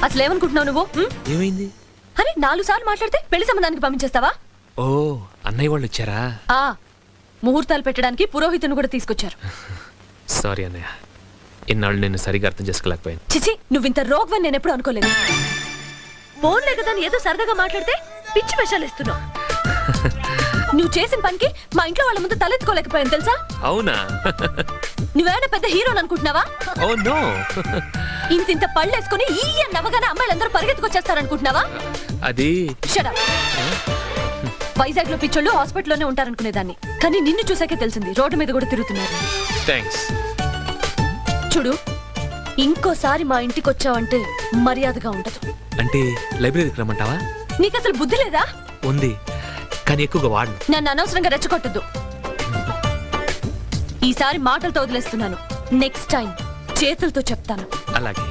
అసలు ఏమనుకుంటున్నావు నువ్వు? ఏమైంది? అరే 4 సార్లు మాట్లాడితే పెళ్లి సంబంధానికి పంపించేస్తావా? ఓ అన్నయ్య వాళ్ళు వచ్చారా? ముహూర్తాలు పెట్టడానికి పురోహితుని కూడా తీసుకొచ్చారు. సారీ అన్నయ్య, ఇన్నాళ్ళు నేను సరిగా అర్థం చేసుకోలేకపోయాను. చిచి, నువ్వింత రోగవని నేను ఎప్పుడు అనుకోలేదు. ఫోన్లే కదా ఏదో సరదాగా మాట్లాడితే పిచ్చి వేషాలు ఇస్తున్నావు. నువ్వు చేసిన పనికి మా ఇంట్లో వాళ్ళ ముందు తలెత్తుకోలేకపోయాను తెలుసా? అవునా? నువ్వేమైనా పెద్ద హీరోని అనుకుంటున్నావా? Oh no. ఇంత పళ్ళు వేసుకుని ఈ నవ్వగానే అమ్మాయిలందరూ పరిగెత్తుకొచ్చేస్తారనుకుంటున్నావా? అది షట్ అప్. వైజాగ్ లో పిచ్చోళ్ళు హాస్పిటల్లోనే ఉంటారనుకునేదాన్ని, కానీ నిన్ను చూసాకే తెలిసింది రోడ్డు మీద కూడా తిరుగుతున్నారు. థాంక్స్. చూడు, ఇంకోసారి మా ఇంటికి వచ్చావంటే మర్యాదగా ఉండదు. అంటే లైబ్రరీకి రమ్మంటావా? నీకు అసలు బుద్ధి లేదా? ఉంది, కానీ ఎక్కువగా వాడను. నన్ను అనవసరంగా రెచ్చగొట్టద్దు. ఈసారి మాటలతో వదిలేస్తున్నాను, నెక్స్ట్ టైం చేతులతో చెప్తాను. అలాగే.